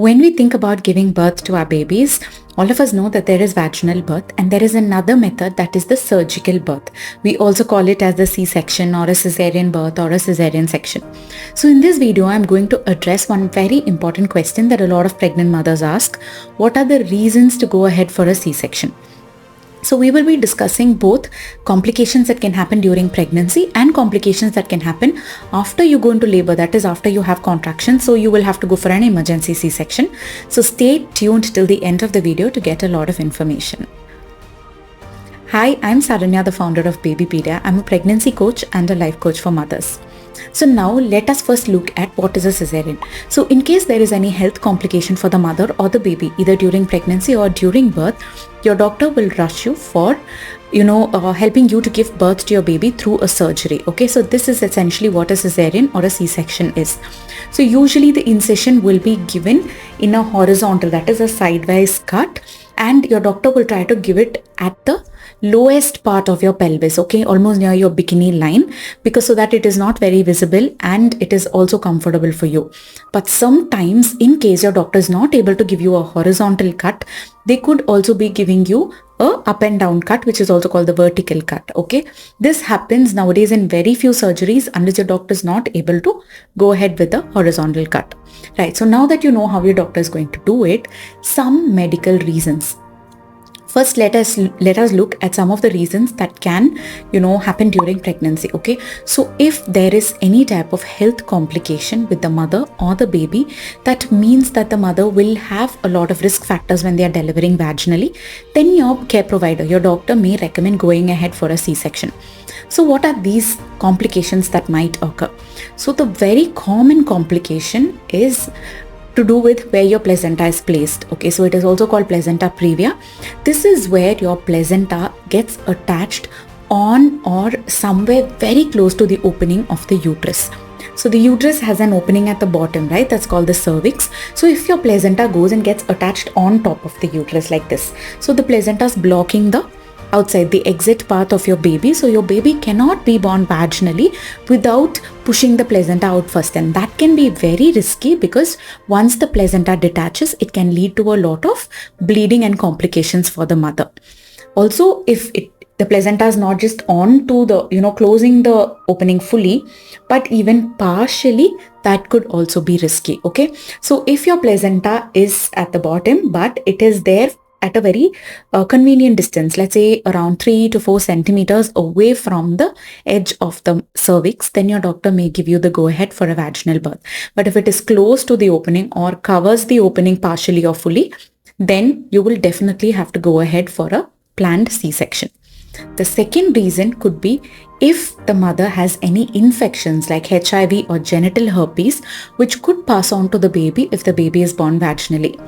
When we think about giving birth to our babies, all of us know that there is vaginal birth and there is another method, that is the surgical birth. We also call it as the C-section or a cesarean birth or a cesarean section. So in this video, I'm going to address one very important question that a lot of pregnant mothers ask. What are the reasons to go ahead for a C-section? So we will be discussing both complications that can happen during pregnancy and complications that can happen after you go into labor, that is after you have contractions. So you will have to go for an emergency C-section. So stay tuned till the end of the video to get a lot of information. Hi, I'm Saranya, the founder of Babypedia. I'm a pregnancy coach and a life coach for mothers. So now let us first look at what is a cesarean. So in case there is any health complication for the mother or the baby, either during pregnancy or during birth, your doctor will rush you for helping you to give birth to your baby through a surgery. Okay, so this is essentially what a cesarean or a C-section is. So usually the incision will be given in a horizontal, that is a sidewise cut, and your doctor will try to give it at the lowest part of your pelvis, okay, almost near your bikini line, because so that it is not very visible and it is also comfortable for you. But sometimes, in case your doctor is not able to give you a horizontal cut, they could also be giving you a up and down cut, which is also called the vertical cut. Okay, this happens nowadays in very few surgeries unless your doctor is not able to go ahead with the horizontal cut. Right, so now that you know how your doctor is going to do it, some medical reasons. First, let us look at some of the reasons that can, happen during pregnancy. Okay, so if there is any type of health complication with the mother or the baby, that means that the mother will have a lot of risk factors when they are delivering vaginally, then your care provider, your doctor, may recommend going ahead for a C-section. So what are these complications that might occur? So the very common complication is to do with where your placenta is placed. Okay, so it is also called placenta previa. This is where your placenta gets attached on or somewhere very close to the opening of the uterus. So the uterus has an opening at the bottom, right? That's called the cervix. So if your placenta goes and gets attached on top of the uterus like this, so the placenta is blocking the outside, the exit path of your baby, so your baby cannot be born vaginally without pushing the placenta out first, and that can be very risky because once the placenta detaches, it can lead to a lot of bleeding and complications for the mother. Also, if the placenta is not just on to the closing the opening fully, but even partially, that could also be risky. Okay, so if your placenta is at the bottom but it is there at a very convenient distance, let's say around 3 to 4 centimeters away from the edge of the cervix, then your doctor may give you the go ahead for a vaginal birth. But if it is close to the opening or covers the opening partially or fully, then you will definitely have to go ahead for a planned C-section. The second reason could be if the mother has any infections like HIV or genital herpes, which could pass on to the baby if the baby is born vaginally.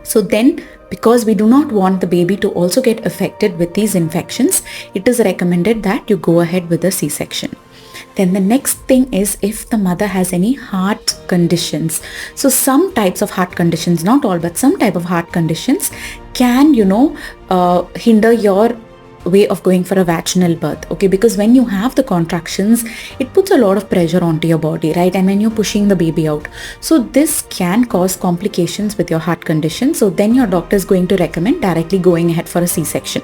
So then, because we do not want the baby to also get affected with these infections, it is recommended that you go ahead with a C-section. Then the next thing is if the mother has any heart conditions. So some types of heart conditions, not all, but some type of heart conditions can, hinder your way of going for a vaginal birth. Okay, because when you have the contractions, it puts a lot of pressure onto your body, right? And when you're pushing the baby out, so this can cause complications with your heart condition. So then your doctor is going to recommend directly going ahead for a C-section.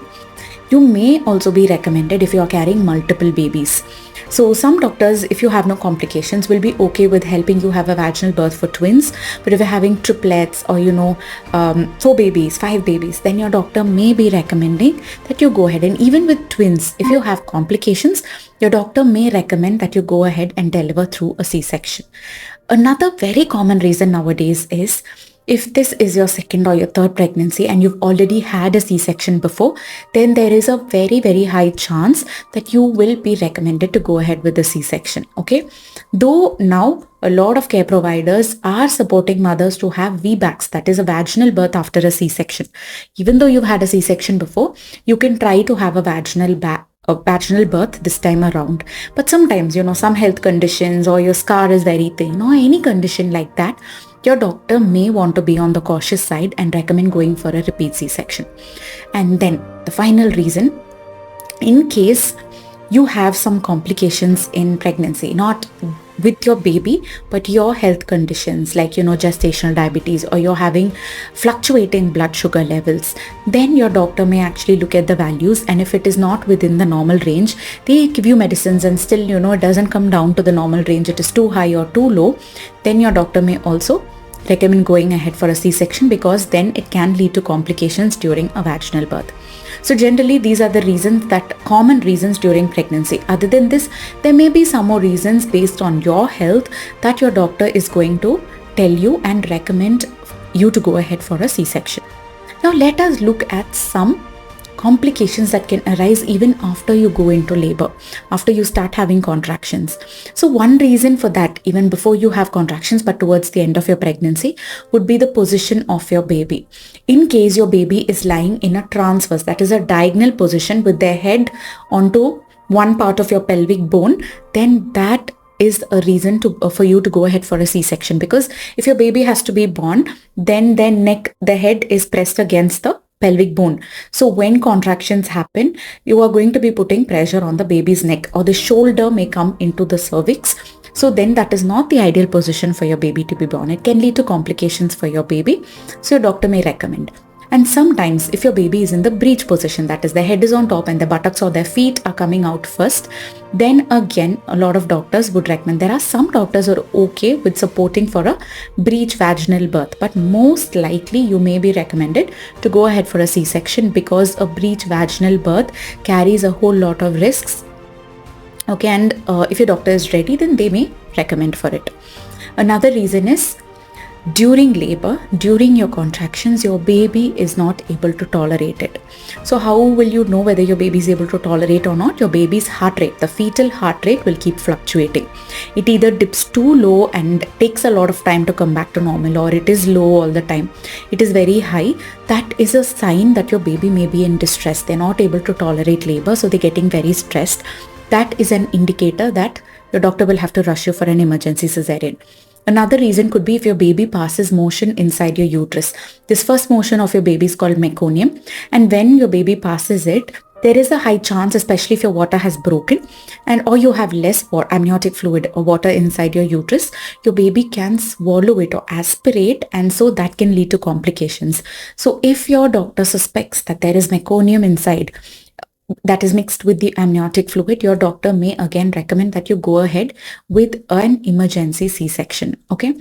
You may also be recommended if you are carrying multiple babies. So some doctors, if you have no complications, will be okay with helping you have a vaginal birth for twins. But if you're having triplets or 4 babies, 5 babies, then your doctor may be recommending that you go ahead. And even with twins, if you have complications, your doctor may recommend that you go ahead and deliver through a C-section. Another very common reason nowadays is if this is your second or your third pregnancy and you've already had a C-section before, then there is a very, very high chance that you will be recommended to go ahead with the C-section. Okay, though now a lot of care providers are supporting mothers to have VBACs, that is a vaginal birth after a C-section. Even though you've had a C-section before, you can try to have a vaginal birth this time around. But sometimes, some health conditions or your scar is very thin or any condition like that, your doctor may want to be on the cautious side and recommend going for a repeat C-section. And then the final reason, in case you have some complications in pregnancy, not with your baby, but your health conditions like, gestational diabetes, or you're having fluctuating blood sugar levels, then your doctor may actually look at the values, and if it is not within the normal range, they give you medicines and still, it doesn't come down to the normal range, it is too high or too low, then your doctor may also recommend going ahead for a C-section, because then it can lead to complications during a vaginal birth. So generally, these are the common reasons during pregnancy. Other than this, there may be some more reasons based on your health that your doctor is going to tell you and recommend you to go ahead for a C-section. Now let us look at some complications that can arise even after you go into labor, after you start having contractions. So one reason for that, even before you have contractions but towards the end of your pregnancy, would be the position of your baby. In case your baby is lying in a transverse, that is a diagonal position with their head onto one part of your pelvic bone, then that is a reason for you to go ahead for a C-section, because if your baby has to be born, then the head is pressed against the pelvic bone. So when contractions happen, you are going to be putting pressure on the baby's neck, or the shoulder may come into the cervix. So then that is not the ideal position for your baby to be born. It can lead to complications for your baby. So your doctor may recommend. And sometimes if your baby is in the breech position, that is the head is on top and the buttocks or their feet are coming out first, then again a lot of doctors would recommend. There are some doctors who are okay with supporting for a breech vaginal birth, but most likely you may be recommended to go ahead for a C-section, because a breech vaginal birth carries a whole lot of risks. Okay, and if your doctor is ready, then they may recommend for it. Another reason is, during labor, during your contractions, your baby is not able to tolerate it. So how will you know whether your baby is able to tolerate or not? Your baby's heart rate, the fetal heart rate, will keep fluctuating. It either dips too low and takes a lot of time to come back to normal, or it is low all the time. It is very high. That is a sign that your baby may be in distress. They're not able to tolerate labor, so they're getting very stressed. That is an indicator that your doctor will have to rush you for an emergency cesarean. Another reason could be if your baby passes motion inside your uterus. This first motion of your baby is called meconium, and when your baby passes it, there is a high chance, especially if your water has broken or you have less amniotic fluid or water inside your uterus, your baby can swallow it or aspirate, and so that can lead to complications. So if your doctor suspects that there is meconium inside that is mixed with the amniotic fluid, your doctor may again recommend that you go ahead with an emergency C-section. Okay,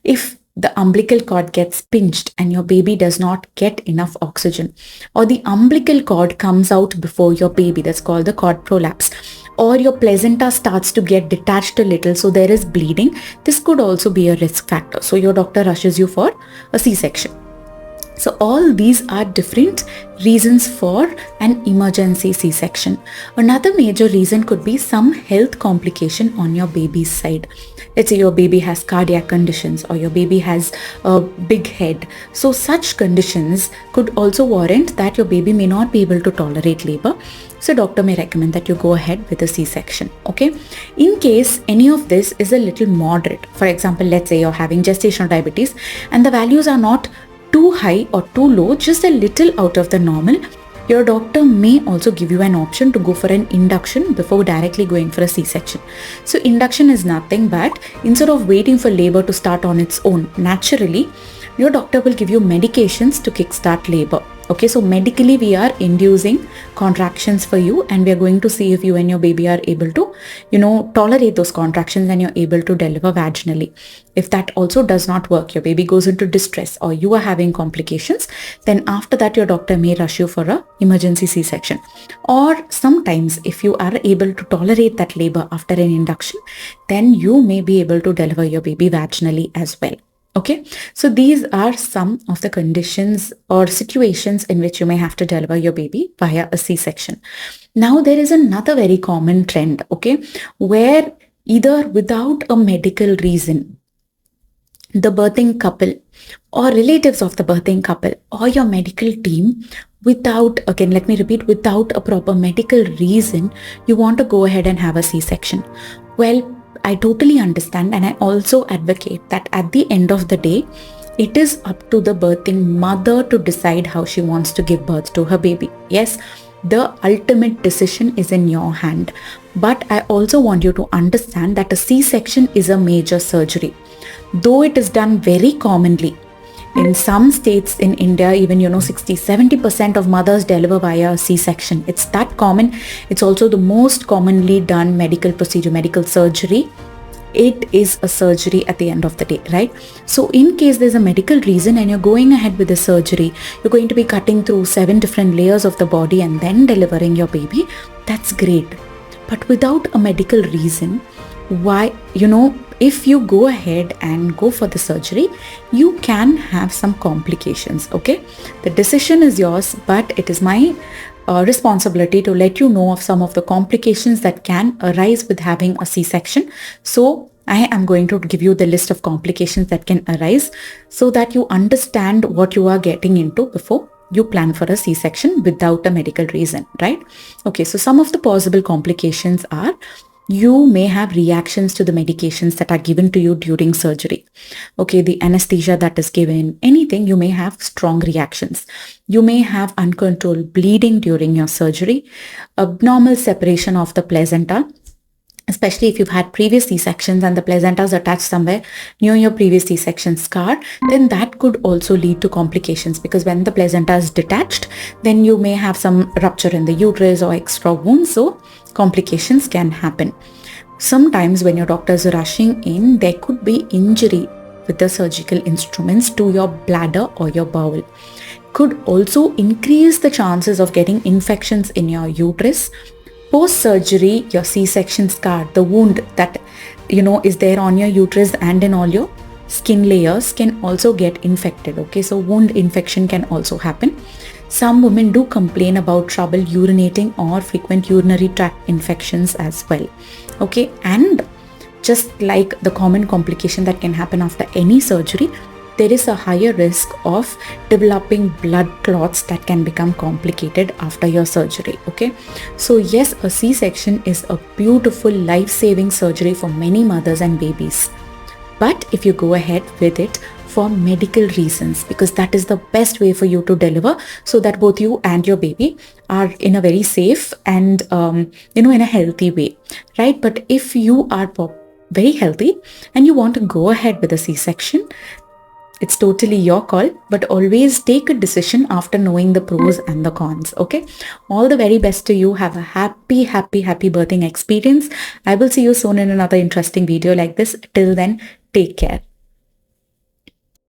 if the umbilical cord gets pinched and your baby does not get enough oxygen, or the umbilical cord comes out before your baby, that's called the cord prolapse, or your placenta starts to get detached a little, so there is bleeding, this could also be a risk factor. So your doctor rushes you for a C-section. So all these are different reasons for an emergency C-section. Another major reason could be some health complication on your baby's side. Let's say your baby has cardiac conditions, or your baby has a big head. So such conditions could also warrant that your baby may not be able to tolerate labor. So doctor may recommend that you go ahead with a C-section. Okay. In case any of this is a little moderate, for example, let's say you're having gestational diabetes and the values are not too high or too low, just a little out of the normal, your doctor may also give you an option to go for an induction before directly going for a C-section. So induction is nothing but, instead of waiting for labor to start on its own naturally, your doctor will give you medications to kickstart labor. Okay, so medically we are inducing contractions for you, and we are going to see if you and your baby are able to, tolerate those contractions and you're able to deliver vaginally. If that also does not work, your baby goes into distress or you are having complications, then after that your doctor may rush you for a emergency C-section. Or sometimes if you are able to tolerate that labor after an induction, then you may be able to deliver your baby vaginally as well. Okay, so these are some of the conditions or situations in which you may have to deliver your baby via a C-section. Now there is another very common trend, okay, where either without a medical reason, the birthing couple or relatives of the birthing couple or your medical team, without a proper medical reason, you want to go ahead and have a C-section. Well, I totally understand, and I also advocate that at the end of the day, it is up to the birthing mother to decide how she wants to give birth to her baby. Yes, The ultimate decision is in your hand. But I also want you to understand that a C-section is a major surgery. Though it is done very commonly, in some states in India, even 60-70% of mothers deliver via a C-section. It's that common. It's also the most commonly done medical procedure, medical surgery. It is a surgery at the end of the day, right? So in case there's a medical reason and you're going ahead with the surgery, you're going to be cutting through 7 different layers of the body and then delivering your baby. That's great. But without a medical reason, why, if you go ahead and go for the surgery, you can have some complications, okay? The decision is yours, but it is my responsibility to let you know of some of the complications that can arise with having a C-section. So I am going to give you the list of complications that can arise so that you understand what you are getting into before you plan for a C-section without a medical reason, right? Okay, so some of the possible complications are: you may have reactions to the medications that are given to you during surgery. Okay, the anesthesia that is given, anything, you may have strong reactions. You may have uncontrolled bleeding during your surgery, abnormal separation of the placenta, especially if you've had previous C-sections and the placenta is attached somewhere near your previous C-section scar, then that could also lead to complications, because when the placenta is detached, then you may have some rupture in the uterus or extra wounds, so complications can happen. Sometimes when your doctor is rushing in, there could be injury with the surgical instruments to your bladder or your bowel. Could also increase the chances of getting infections in your uterus. Post-surgery, your C-section scar, the wound that is there on your uterus and in all your skin layers, can also get infected. Okay, so wound infection can also happen. Some women do complain about trouble urinating or frequent urinary tract infections as well. Okay, and just like the common complication that can happen after any surgery, there is a higher risk of developing blood clots that can become complicated after your surgery. Okay, so yes, a C-section is a beautiful life-saving surgery for many mothers and babies. But if you go ahead with it for medical reasons, because that is the best way for you to deliver, so that both you and your baby are in a very safe and in a healthy way, right? But if you are very healthy and you want to go ahead with a C-section, it's totally your call, but always take a decision after knowing the pros and the cons. Okay, all the very best to you. Have a happy birthing experience. I will see you soon in another interesting video like this. Till then, take care.